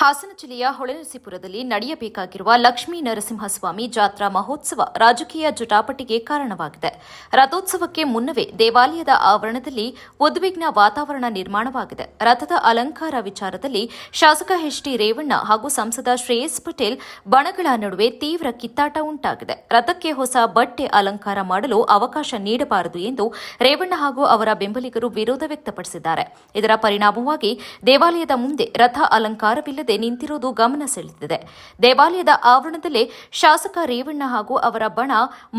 ಹಾಸನ ಜಿಲ್ಲೆಯ ಹೊಳೆನರಸೀಪುರದಲ್ಲಿ ನಡೆಯಬೇಕಾಗಿರುವ ಲಕ್ಷ್ಮೀ ನರಸಿಂಹಸ್ವಾಮಿ ಜಾತ್ರಾ ಮಹೋತ್ಸವ ರಾಜಕೀಯ ಜಟಾಪಟಿಗೆ ಕಾರಣವಾಗಿದೆ. ರಥೋತ್ಸವಕ್ಕೆ ಮುನ್ನವೇ ದೇವಾಲಯದ ಆವರಣದಲ್ಲಿ ಉದ್ವಿಗ್ನ ವಾತಾವರಣ ನಿರ್ಮಾಣವಾಗಿದೆ. ರಥದ ಅಲಂಕಾರ ವಿಚಾರದಲ್ಲಿ ಶಾಸಕ ಎಚ್.ಡಿ. ರೇವಣ್ಣ ಹಾಗೂ ಸಂಸದ ಶ್ರೇಯಸ್ ಪಟೇಲ್ ಬಣಗಳ ನಡುವೆ ತೀವ್ರ ಕಿತ್ತಾಟ ಉಂಟಾಗಿದೆ. ರಥಕ್ಕೆ ಹೊಸ ಬಟ್ಟೆ ಅಲಂಕಾರ ಮಾಡಲು ಅವಕಾಶ ನೀಡಬಾರದು ಎಂದು ರೇವಣ್ಣ ಹಾಗೂ ಅವರ ಬೆಂಬಲಿಗರು ವಿರೋಧ ವ್ಯಕ್ತಪಡಿಸಿದ್ದಾರೆ. ಇದರ ಪರಿಣಾಮವಾಗಿ ದೇವಾಲಯದ ಮುಂದೆ ರಥ ಅಲಂಕಾರವಿಲ್ಲ ನಿಂತಿರುವುದು ಗಮನ ಸೆಳೆದಿದೆ. ದೇವಾಲಯದ ಆವರಣದಲ್ಲೇ ಶಾಸಕ ರೇವಣ್ಣ ಹಾಗೂ ಅವರ ಬಣ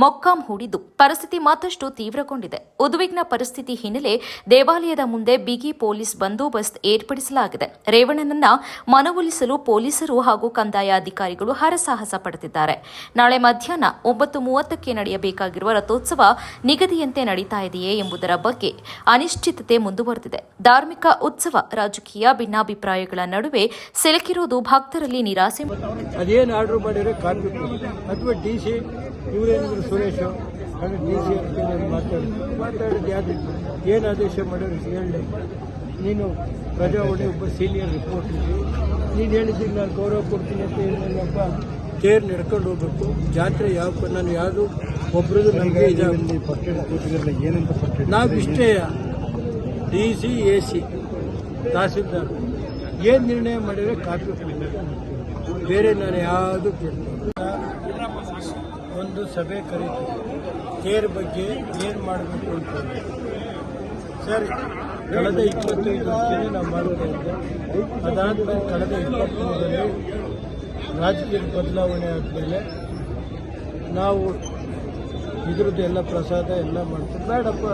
ಮೊಕ್ಕಾಂ ಹೂಡಿದ್ದು ಪರಿಸ್ಥಿತಿ ಮತ್ತಷ್ಟು ತೀವ್ರಗೊಂಡಿದೆ. ಉದ್ವಿಗ್ನ ಪರಿಸ್ಥಿತಿ ಹಿನ್ನೆಲೆ ದೇವಾಲಯದ ಮುಂದೆ ಬಿಗಿ ಪೊಲೀಸ್ ಬಂದೋಬಸ್ತ್ ಏರ್ಪಡಿಸಲಾಗಿದೆ. ರೇವಣ್ಣನನ್ನ ಮನವೊಲಿಸಲು ಪೊಲೀಸರು ಹಾಗೂ ಕಂದಾಯ ಅಧಿಕಾರಿಗಳು ಹರಸಾಹಸ ಪಡುತ್ತಿದ್ದಾರೆ. ನಾಳೆ ಮಧ್ಯಾಹ್ನ 9:30ಕ್ಕೆ ನಡೆಯಬೇಕಾಗಿರುವ ರಥೋತ್ಸವ ನಿಗದಿಯಂತೆ ನಡೀತಾ ಇದೆಯೇ ಎಂಬುದರ ಬಗ್ಗೆ ಅನಿಶ್ಚಿತತೆ ಮುಂದುವರೆದಿದೆ. ಧಾರ್ಮಿಕ ಉತ್ಸವ ರಾಜಕೀಯ ಭಿನ್ನಾಭಿಪ್ರಾಯಗಳ ನಡುವೆ ಸಿಲುಕಿರುವುದು ಭಕ್ತರಲ್ಲಿ ನಿರಾಸೆ. ಅದೇನು ಆರ್ಡರ್ ಮಾಡಿದ್ರೆ ಕಾರ್ಮಿಕ ಅಥವಾ ಡಿ.ಸಿ. ಇವರೇನಿದ್ರು ಸುರೇಶ್ ಡಿ.ಸಿ. ಅಂತ ಮಾತಾಡಿದ್ದು ಯಾವ್ದು ಏನು ಆದೇಶ ಮಾಡೋರು ಹೇಳಿ. ನೀನು ಪ್ರಜಾವಾಣಿ ಒಬ್ಬ ಸೀನಿಯರ್ ರಿಪೋರ್ಟರ್, ನೀನು ಹೇಳಿದ್ದೀನಿ ನಾನು ಗೌರವ ಕೊಡ್ತೀನಿ ಅಂತ ಹೇಳಿಲ್ಲಪ್ಪ. ತೇರು ನಡ್ಕೊಂಡು ಹೋಗ್ಬೇಕು. ಜಾತ್ರೆ ಯಾವ ನಾನು ಯಾವುದು ಒಬ್ರದ್ದು ನಮಗೆ ಏನಂತ ನಾವು ಇಷ್ಟೇ ಡಿ.ಸಿ. ಎ.ಸಿ. ತಹಸೀಲ್ದಾರ್ ಏನು ನಿರ್ಣಯ ಮಾಡಿದರೆ ಕಾಪಿ ಬೇರೆ ನಾನು ಯಾವುದು ಒಂದು ಸಭೆ ಕರೀತೀವಿ. ತೇರ್ ಬಗ್ಗೆ ಏನು ಮಾಡಬೇಕು ಅಂತ ಸರ್ ಕಳೆದ 25 ವರ್ಷದಲ್ಲಿ ನಾವು ಮಾಡ್ತಾ ಇದ್ದೆ. ಅದಾದಮೇಲೆ ಕಳೆದ 23ರಲ್ಲಿ ರಾಜಕೀಯ ಬದಲಾವಣೆ ಆದಮೇಲೆ ನಾವು ಇದ್ರದ್ದು ಎಲ್ಲ ಪ್ರಸಾದ ಎಲ್ಲ ಮಾಡ್ತೀವಿ. ಬೇಡಪ್ಪ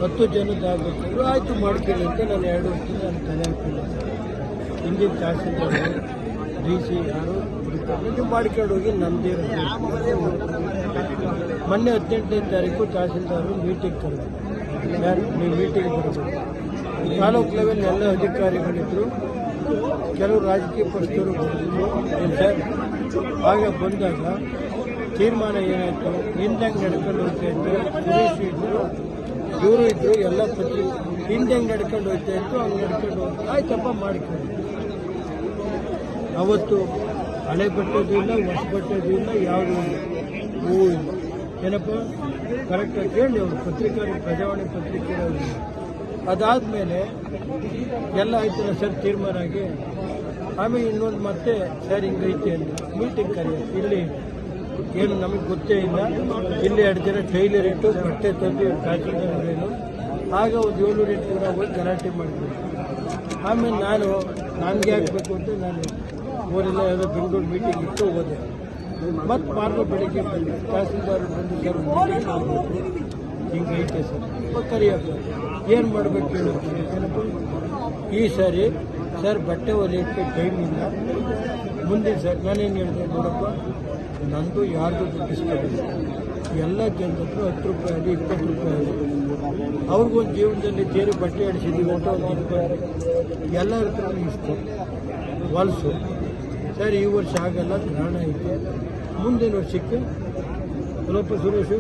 10 ಜನದ್ದಾಗಬೇಕು, ಆಯಿತು ಮಾಡ್ಕೊಳ್ಳಿ ಅಂತ ನಾನು 2 ವರ್ಷದಿಂದ ನಾನು ತಲೆ ಹಾಕಿಲ್ಲ. ಹಿಂದಿನ ತಹಸೀಲ್ದಾರ್ ಡಿ.ಸಿ. ಯಾರು ನೀವು ಮಾಡ್ಕೊಂಡು ಹೋಗಿ ನಮ್ಮದೇ. ಮೊನ್ನೆ 18ನೇ ತಾರೀಕು ತಹಸೀಲ್ದಾರರು ಮೀಟಿಂಗ್ ಕರೆದು ಯಾರು ನೀವು ಮೀಟಿಂಗ್ ಬರಬೇಕು. ತಾಲೂಕು ಲೆವೆಲ್ ಎಲ್ಲ ಅಧಿಕಾರಿಗಳಿದ್ದರು, ಕೆಲವು ರಾಜಕೀಯ ಪಕ್ಷದವರು ಬಂದಿದ್ರು. ಸರ್ ಆಗ ಬಂದಾಗ ತೀರ್ಮಾನ ಏನಾಯಿತು, ಹಿಂದಂಗೆ ನಡ್ಕೊಂಡು ಹೋಗ್ತಾ ಇದ್ದರು. ಸುರೇಶ್ ಇದ್ದರು, ಇವರು ಇದ್ದರು, ಎಲ್ಲ ಪತ್ರಿಕೆ ಹಿಂದೆ ಹೆಂಗೆ ನಡ್ಕೊಂಡು ಹೋಗ್ತಾ ಇತ್ತು ಹಂಗೆ ನಡ್ಕೊಂಡು ಹೋಗ್ತಾ ಆಯ್ತಪ್ಪ ಮಾಡ್ಕೊಂಡು. ಅವತ್ತು ಹಳೆ ಬಟ್ಟೆದು ಇಲ್ಲ, ಹೊಸ ಬಟ್ಟೆದು ಇಲ್ಲ, ಯಾವುದೂ ಹೂವು ಇಲ್ಲ. ಏನಪ್ಪ ಕರೆಕ್ಟಾಗಿ ಕೇಳಿ ಅವರು ಪತ್ರಿಕೆ ಪ್ರಜಾವಾಣಿ ಪತ್ರಿಕೆ. ಅದಾದಮೇಲೆ ಎಲ್ಲ ಆಯ್ತಲ್ಲ ಸರ್ ತೀರ್ಮಾನ ಆಗಿ. ಆಮೇಲೆ ಇನ್ನೊಂದು ಮತ್ತೆ ಸರ್ ಹಿಂಗೈತೆ ಅಂತ ಮೀಟಿಂಗ್ ಕರೆಯೋದು. ಇಲ್ಲಿ ಏನು ನಮಗೆ ಗೊತ್ತೇ ಇಲ್ಲ. ಇಲ್ಲಿ 2 ಜನ ಟೈಲರ್ ಇಟ್ಟು ಬಟ್ಟೆ ತಂದು ತಹಸೀಲ್ದಾರೇನು ಆಗ ಒಂದು 700-8 ಜನ ಹೋಗಿ ಗಲಾಟೆ ಮಾಡ್ತೀವಿ. ಆಮೇಲೆ ನನಗೆ ಹಾಕಬೇಕು ಅಂತ ನಾನು ಅವರೆಲ್ಲ ಯಾವುದೋ ಬೆಂಗಳೂರು ಮೀಟಿಂಗ್ ಇಟ್ಟು ಹೋದೆ. ಮತ್ತು ಮಾರ್ಗ ಬೆಳಿಗ್ಗೆ ಬಂದು ತಹಸೀಲ್ದಾರ್ ಬಂದು ಸರ್ ಮೀಟಿಂಗ್ ಮಾಡಬೇಕು ಹಿಂಗೈತೆ ಸರ್ ಕರಿಯಪ್ಪ ಏನು ಮಾಡಬೇಕು ಹೇಳುತ್ತೀನಿ. ಏನಪ್ಪ ಈ ಸಾರಿ ಸರ್ ಬಟ್ಟೆ ಹೊಲಿಯೋಕ್ಕೆ ಟೈಮ್ ಇಲ್ಲ. ಮುಂದಿನ ಸರ್ ನಾನೇನು ಹೇಳಿದೆ, ನೋಡಪ್ಪ ನಂದು ಯಾರ್ದು ದುಡ್ಡಿಸ್ಕೊಂಡಿಲ್ಲ. ಎಲ್ಲ ಜನರತ್ರ 10 ರೂಪಾಯಿ ಆಗಲಿ 20 ರೂಪಾಯಿ ಆಗಲಿ ಅವ್ರಿಗೊಂದು ಜೀವನದಲ್ಲಿ ತೇರು ಬಟ್ಟೆ ಅಡಿಸಿದ್ದೀವಿ ಅಂತ ಒಂದು 20 ಎಲ್ಲರ ಹತ್ರ ಇಷ್ಟು ಹೊಲಸು. ಸರ್ ಈ ವರ್ಷ ಆಗಲ್ಲ, ಗ್ರಹಣ ಐತೆ, ಮುಂದಿನ ವರ್ಷಕ್ಕೆ ಸ್ವಲ್ಪ ಸುರೇಶು